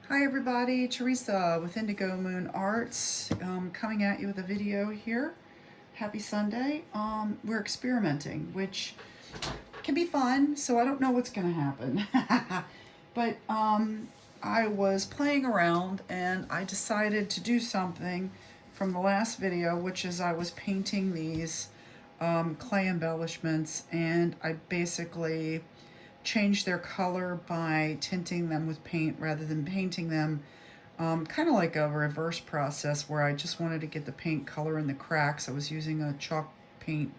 Hi everybody, Teresa with Indigo Moon Arts, coming at you with a video here. Happy Sunday. We're experimenting, which can be fun, so I don't know what's going to happen. But I was playing around and I decided to do something from the last video, which is I was painting these clay embellishments, and I basically change their color by tinting them with paint rather than painting them, kind of like a reverse process where I just wanted to get the paint color in the cracks. I was using a chalk paint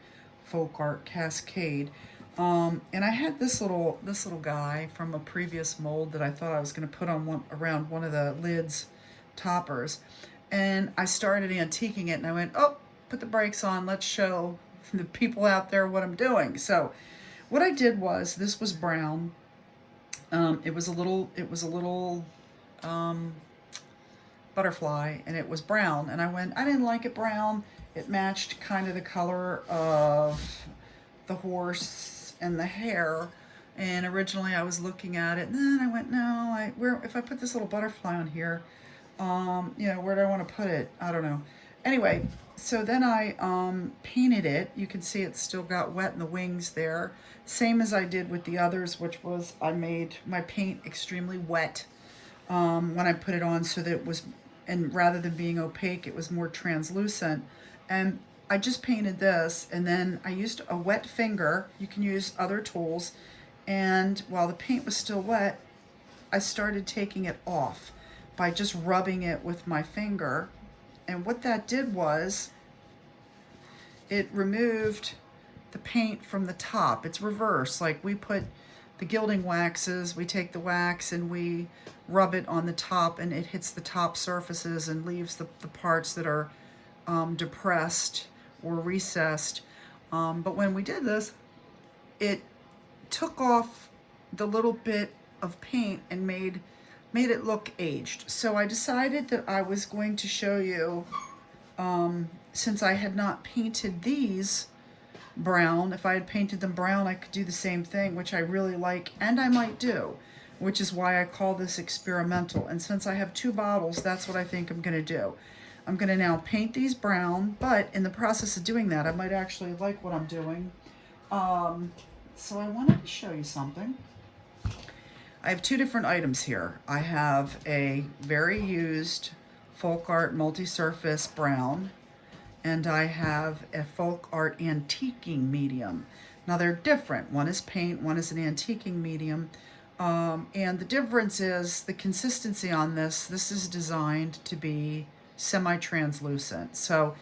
folk art cascade. And I had this little guy from a previous mold that I thought I was going to put on around one of the lids toppers, and I started antiquing it, and I went, oh, put the brakes on, let's show the people out there what I'm doing. So what I did was, this was brown. It was a little um, butterfly, and it was brown. And I didn't like it brown. It matched kind of the color of the horse and the hair. And originally I was looking at it, and then I went, no, if I put this little butterfly on here, where do I want to put it? I don't know. Anyway, so then I painted it. You can see it's still got wet in the wings there. Same as I did with the others, which was I made my paint extremely wet when I put it on, so that it was, and rather than being opaque, it was more translucent. And I just painted this, and then I used a wet finger. You can use other tools. And while the paint was still wet, I started taking it off by just rubbing it with my finger. And what that did was it removed the paint from the top. It's reverse. Like, we put the gilding waxes, we take the wax and we rub it on the top, and it hits the top surfaces and leaves the parts that are depressed or recessed. But when we did this, it took off the little bit of paint and made it look aged. So I decided that I was going to show you, since I had not painted these brown, if I had painted them brown, I could do the same thing, which I really like, and I might do, which is why I call this experimental. And since I have two bottles, that's what I think I'm going to do. I'm going to now paint these brown, but in the process of doing that, I might actually like what I'm doing. So I wanted to show you something. I have two different items here. I have a very used folk art multi-surface brown, and I have a folk art antiquing medium. Now they're different. One is paint, one is an antiquing medium. And the difference is the consistency on this. This is designed to be semi-translucent. So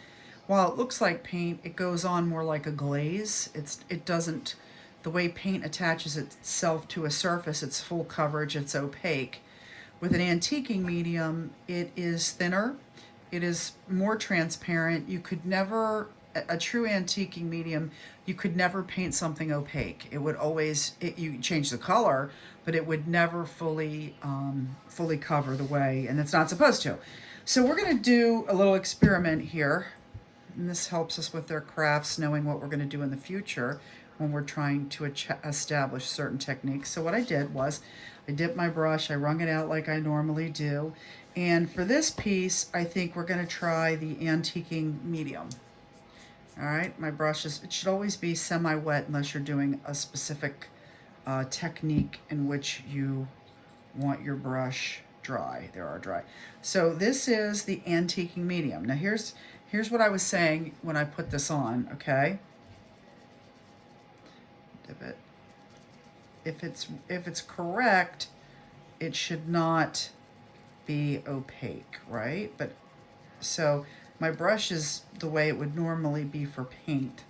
while it looks like paint, it goes on more like a glaze. It doesn't, the way paint attaches itself to a surface, it's full coverage, it's opaque. With an antiquing medium, it is thinner, it is more transparent. You could never, a true antiquing medium, you could never paint something opaque. It would always, you change the color, but it would never fully cover the way, and it's not supposed to. So we're going to do a little experiment here, and this helps us with their crafts, knowing what we're going to do in the future when we're trying to establish certain techniques. So what I did was I dipped my brush, I wrung it out like I normally do. And for this piece, I think we're going to try the antiquing medium. All right, my brush it should always be semi-wet unless you're doing a specific technique in which you want your brush dry. There are dry. So this is the antiquing medium. Now here's what I was saying when I put this on, okay? Dip it. If it's correct, it should not be opaque, right? But so my brush is the way it would normally be for paint,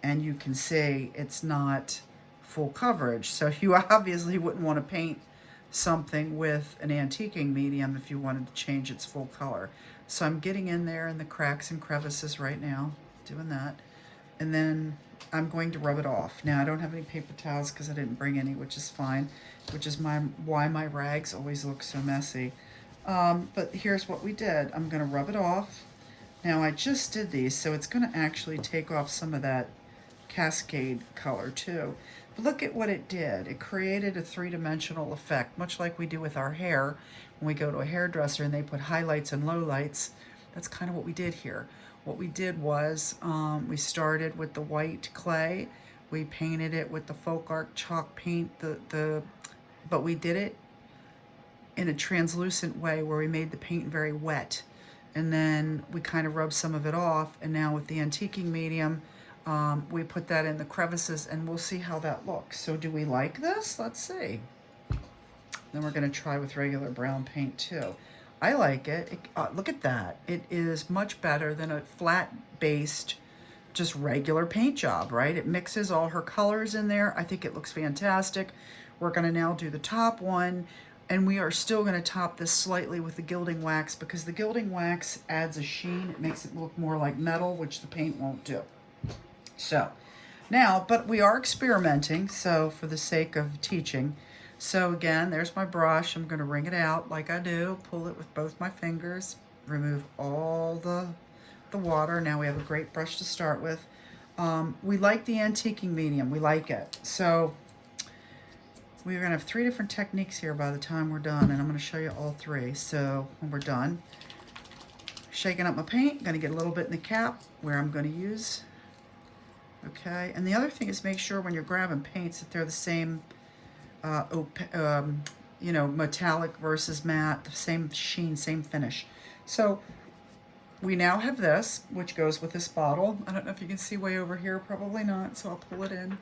and you can see it's not full coverage. So you obviously wouldn't want to paint something with an antiquing medium if you wanted to change its full color. So I'm getting in there in the cracks and crevices right now, doing that. And then I'm going to rub it off. Now I don't have any paper towels because I didn't bring any, which is fine, which is why my rags always look so messy. But here's what we did. I'm going to rub it off. Now I just did these, so it's going to actually take off some of that cascade color too. look at what it did. It created a three-dimensional effect, much like we do with our hair when we go to a hairdresser and they put highlights and lowlights. That's kind of what we did here. What we did was we started with the white clay. We painted it with the folk art chalk paint, but we did it in a translucent way where we made the paint very wet. And then we kind of rubbed some of it off. And now with the antiquing medium, we put that in the crevices and we'll see how that looks. So do we like this? Let's see. Then we're gonna try with regular brown paint too. I like it. Look at that. It is much better than a flat-based, just regular paint job, right? It mixes all her colors in there. I think it looks fantastic. We're gonna now do the top one, and we are still gonna top this slightly with the gilding wax because the gilding wax adds a sheen. It makes it look more like metal, which the paint won't do. So now, but we are experimenting, so for the sake of teaching. So again, there's my brush. I'm going to wring it out like I do, pull it with both my fingers, remove all the water. Now we have a great brush to start with. We like the antiquing medium. We like it. So we're going to have 3 different techniques here by the time we're done, and I'm going to show you all 3. So when we're done, shaking up my paint, going to get a little bit in the cap where I'm going to use. Okay, and the other thing is make sure when you're grabbing paints that they're the same you know, metallic versus matte, the same sheen, same finish. So we now have this, which goes with this bottle. I don't know if you can see way over here, probably not, so I'll pull it in.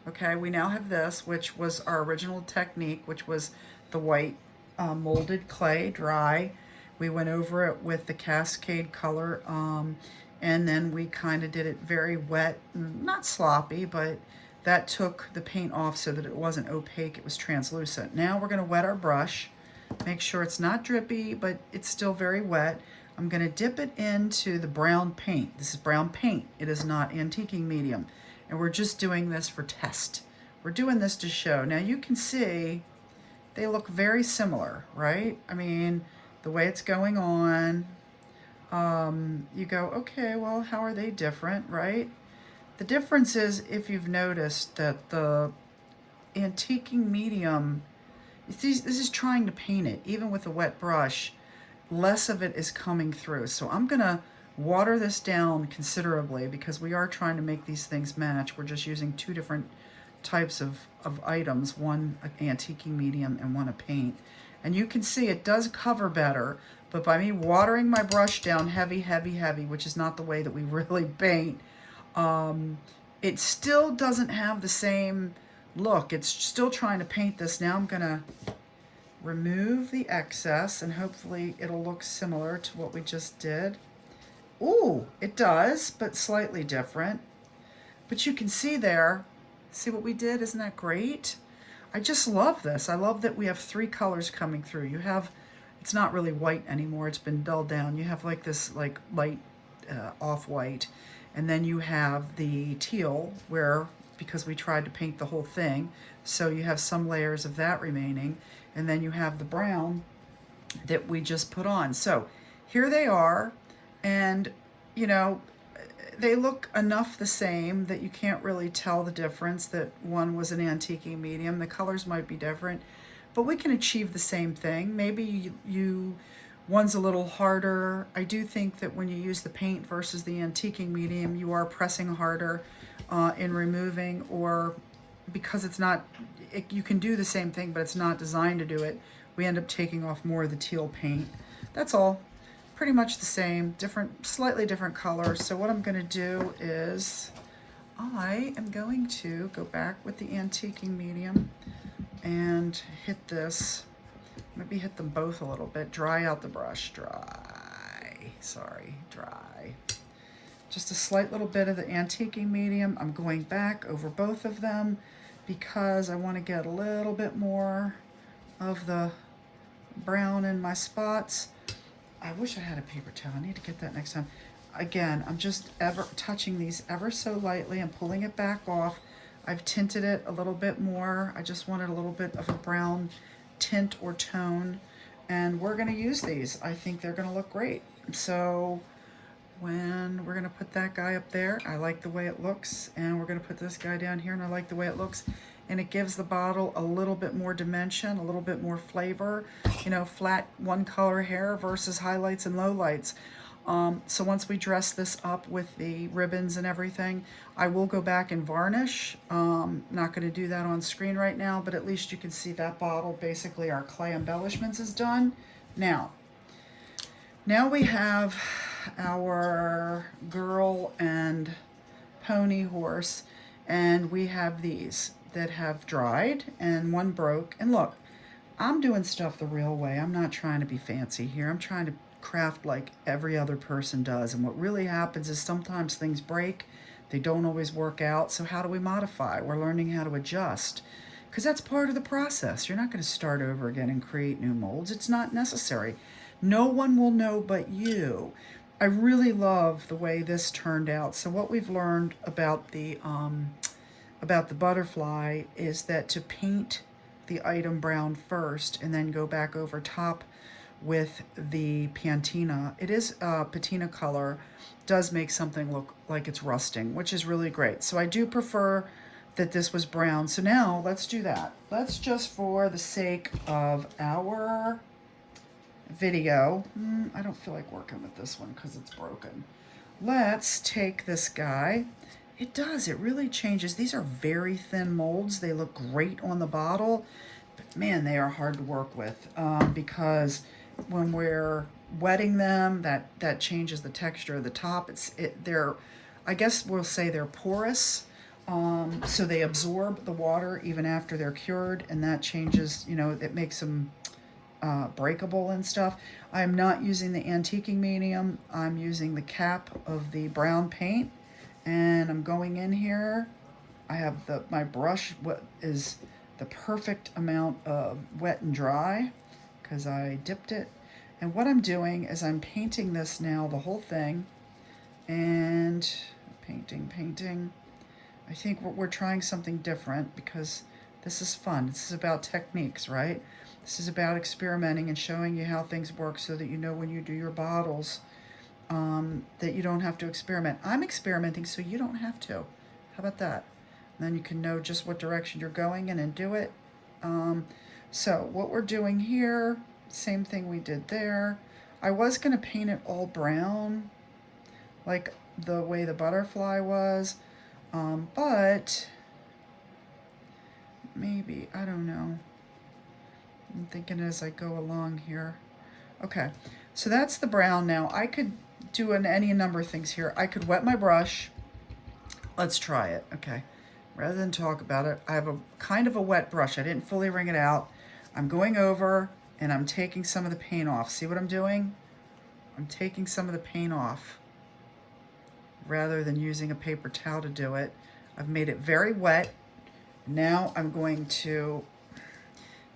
Okay, we now have this, which was our original technique, which was the white molded clay, dry. We went over it with the Cascade color, and then we kind of did it very wet, not sloppy, but that took the paint off so that it wasn't opaque, it was translucent. Now we're gonna wet our brush, make sure it's not drippy, but it's still very wet. I'm gonna dip it into the brown paint. This is brown paint, it is not antiquing medium. And we're just doing this for test. We're doing this to show. Now you can see they look very similar, right? I mean, the way it's going on, you go, okay, well, how are they different, right? The difference is, if you've noticed, that the antiquing medium, this is trying to paint it, even with a wet brush, less of it is coming through. So I'm gonna water this down considerably because we are trying to make these things match. We're just using 2 different types of items, one an antiquing medium and one a paint. And you can see it does cover better, but by me watering my brush down heavy, heavy, heavy, which is not the way that we really paint, it still doesn't have the same look. It's still trying to paint this. Now I'm gonna remove the excess and hopefully it'll look similar to what we just did. Ooh, it does, but slightly different. But you can see there, see what we did? Isn't that great? I just love this. I love that we have 3 colors coming through. You have, it's not really white anymore, it's been dulled down. You have like this like light off-white. And then you have the teal, where, because we tried to paint the whole thing, so you have some layers of that remaining. And then you have the brown that we just put on. So here they are, and you know, they look enough the same that you can't really tell the difference, that one was an antiquing medium. The colors might be different, but we can achieve the same thing. Maybe one's a little harder. I do think that when you use the paint versus the antiquing medium, you are pressing harder in removing, or because it's not, you can do the same thing, but it's not designed to do it. We end up taking off more of the teal paint. That's all. Pretty much the same, different, slightly different color. So what I'm gonna do is, I am going to go back with the antiquing medium and hit this. Maybe hit them both a little bit. Dry out the brush, dry. Just a slight little bit of the antiquing medium. I'm going back over both of them because I want to get a little bit more of the brown in my spots. I wish I had a paper towel. I need to get that next time. Again, I'm just touching these ever so lightly and pulling it back off. I've tinted it a little bit more. I just wanted a little bit of a brown tint or tone, and we're going to use these. I think they're going to look great. So when we're going to put that guy up there, I like the way it looks, and we're going to put this guy down here and I like the way it looks. and it gives the bottle a little bit more dimension, a little bit more flavor, you know, flat one color hair versus highlights and lowlights. So once we dress this up with the ribbons and everything, I will go back and varnish. Not going to do that on screen right now, but at least you can see that bottle. Basically, our clay embellishments is done. Now we have our girl and pony horse, and we have these that have dried and one broke. And look, I'm doing stuff the real way. I'm not trying to be fancy here. I'm trying to craft like every other person does. And what really happens is sometimes things break. They don't always work out. So how do we modify? We're learning how to adjust, because that's part of the process. You're not going to start over again and create new molds. It's not necessary. No one will know but you. I really love the way this turned out. So what we've learned about the butterfly is that to paint the item brown first and then go back over top with the patina. It is patina color, does make something look like it's rusting, which is really great. So I do prefer that this was brown. So now let's do that. Let's just, for the sake of our video, I don't feel like working with this one because it's broken. Let's take this guy. It really changes. These are very thin molds. They look great on the bottle, but man, they are hard to work with because when we're wetting them, that changes the texture of the top. They're, I guess we'll say they're porous, so they absorb the water even after they're cured, and that changes, you know, it makes them breakable and stuff. I'm not using the antiquing medium. I'm using the cap of the brown paint, and I'm going in here. I have my brush, what is the perfect amount of wet and dry because I dipped it. And what I'm doing is I'm painting this now, the whole thing, and painting. I think we're trying something different because this is fun. This is about techniques, right? This is about experimenting and showing you how things work so that you know when you do your bottles that you don't have to experiment. I'm experimenting so you don't have to. How about that? And then you can know just what direction you're going in and do it. So what we're doing here, same thing we did there. I was going to paint it all brown, like the way the butterfly was, but maybe, I don't know. I'm thinking as I go along here. Okay, so that's the brown now. I could do any number of things here. I could wet my brush. Let's try it, okay. Rather than talk about it, I have a kind of a wet brush. I didn't fully wring it out. I'm going over and I'm taking some of the paint off. See what I'm doing? I'm taking some of the paint off rather than using a paper towel to do it. I've made it very wet. Now I'm going to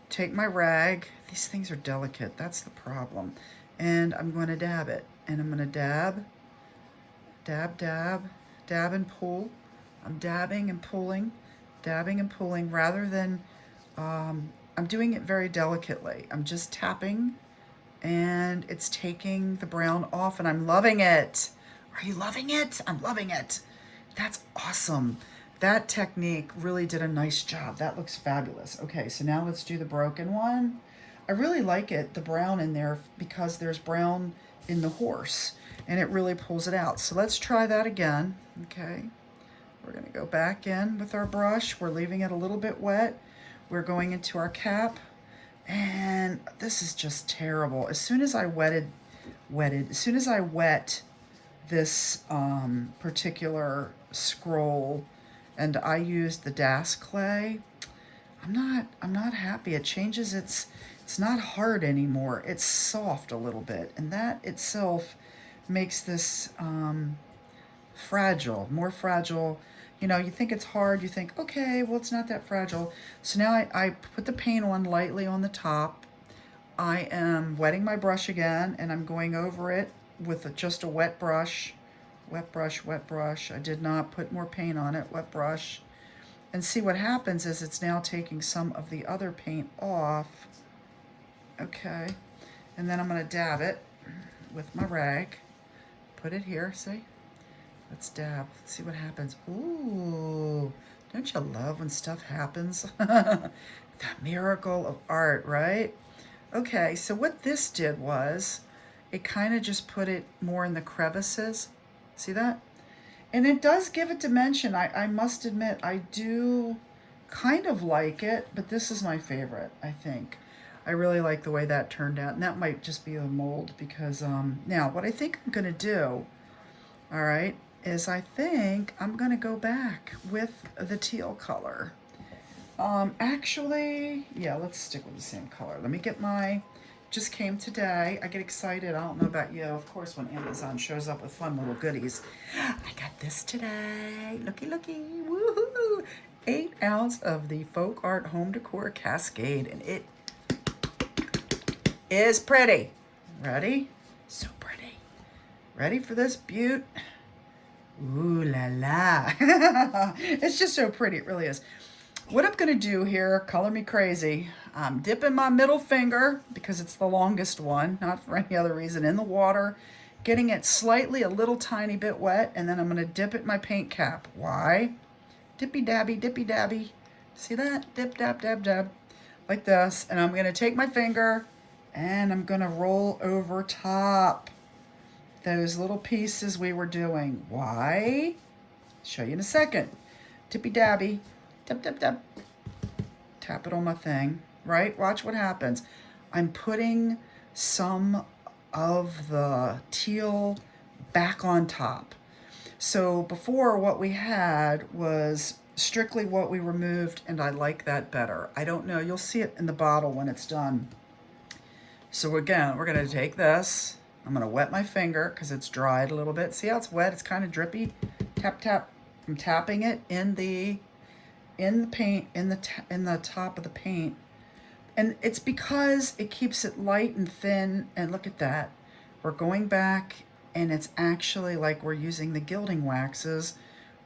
take my rag. These things are delicate, that's the problem. And I'm going to dab it. And I'm going to dab and pull. I'm dabbing and pulling rather than, I'm doing it very delicately. I'm just tapping and it's taking the brown off and I'm loving it. Are you loving it? I'm loving it. That's awesome. That technique really did a nice job. That looks fabulous. Okay, so now let's do the broken one. I really like it, the brown in there, because there's brown in the horse and it really pulls it out. So let's try that again. Okay, we're gonna go back in with our brush. We're leaving it a little bit wet. We're going into our cap, and this is just terrible. As soon as I as soon as I wet this particular scroll, and I used the Das clay, I'm not happy. It changes it's not hard anymore. It's soft a little bit, and that itself makes this fragile, more fragile. You know, you think it's hard, you think, okay, well, it's not that fragile. So now I put the paint on lightly on the top. I am wetting my brush again, and I'm going over it with just a wet brush. Wet brush. I did not put more paint on it, wet brush. And see what happens is it's now taking some of the other paint off. Okay, and then I'm gonna dab it with my rag. Put it here, see? Let's dab, let's see what happens. Ooh, Don't you love when stuff happens? The miracle of art, right? Okay, so what this did was it kind of just put it more in the crevices. See that? And it does give it dimension. I must admit, I do kind of like it, but this is my favorite, I think. I really like the way that turned out. And that might just be a mold because, now what I think I'm gonna do, all right, is I think I'm gonna go back with the teal color. Actually, yeah, let's stick with the same color. Let me get my, just came today. I get excited. I don't know about you. Of course, when Amazon shows up with fun little goodies. I got this today. Looky, looky. Woohoo! 8 ounce of the Folk Art Home Decor Cascade. And it is pretty. Ready? So pretty. Ready for this beaut? Ooh la la. It's just so pretty. It really is. What I'm going to do here, color me crazy, I'm dipping my middle finger, because it's the longest one, not for any other reason, in the water, getting it slightly a little tiny bit wet, and then I'm going to dip it in my paint cap. Why? Dippy dabby, dippy dabby. See that? Dip, dab, dab, dab. Like this. And I'm going to take my finger, and I'm going to roll over top those little pieces we were doing. Why? Show you in a second. Dippy dabby. Tap, tap, tap. Tap it on my thing, right? Watch what happens. I'm putting some of the teal back on top. So before, what we had was strictly what we removed, and I like that better. I don't know, you'll see it in the bottle when it's done. So again, we're gonna take this. I'm gonna wet my finger because it's dried a little bit. See how it's wet? It's kind of drippy. Tap, tap. I'm tapping it in the paint, in the top of the paint. And it's because it keeps it light and thin. And look at that. We're going back, and it's actually like we're using the gilding waxes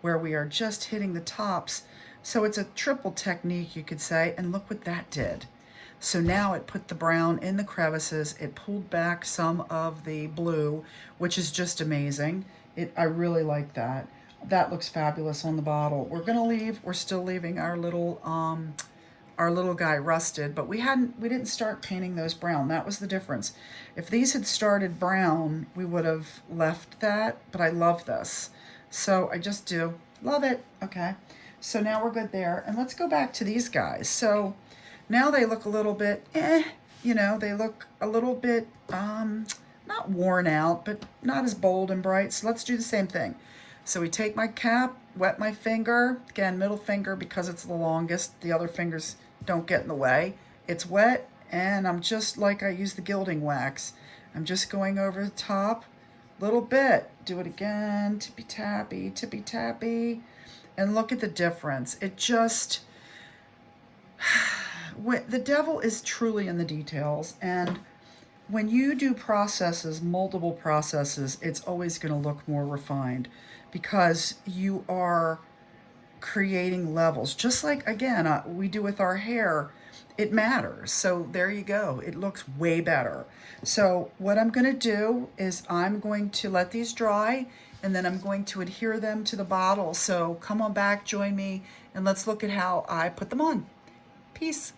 where we are just hitting the tops. So it's a triple technique, you could say. And look what that did. So now it put the brown in the crevices. It pulled back some of the blue, which is just amazing. I really like that. That looks fabulous on the bottle. We're still leaving our little guy rusted, but we didn't start painting those brown. That was the difference. If these had started brown, we would have left that, but I love this. So I just do love it. Okay. So now we're good there. And let's go back to these guys. So now they look a little bit, they look a little bit, not worn out, but not as bold and bright. So let's do the same thing. So we take my cap, wet my finger, again, middle finger because it's the longest. The other fingers don't get in the way. It's wet, and I'm just like I use the gilding wax. I'm just going over the top, little bit. Do it again, tippy-tappy, tippy-tappy. And look at the difference. It just, the devil is truly in the details. And when you do processes, multiple processes, it's always going to look more refined because you are creating levels. Just like, again, we do with our hair, it matters. So there you go. It looks way better. So what I'm going to do is I'm going to let these dry, and then I'm going to adhere them to the bottle. So come on back, join me, and let's look at how I put them on. Peace.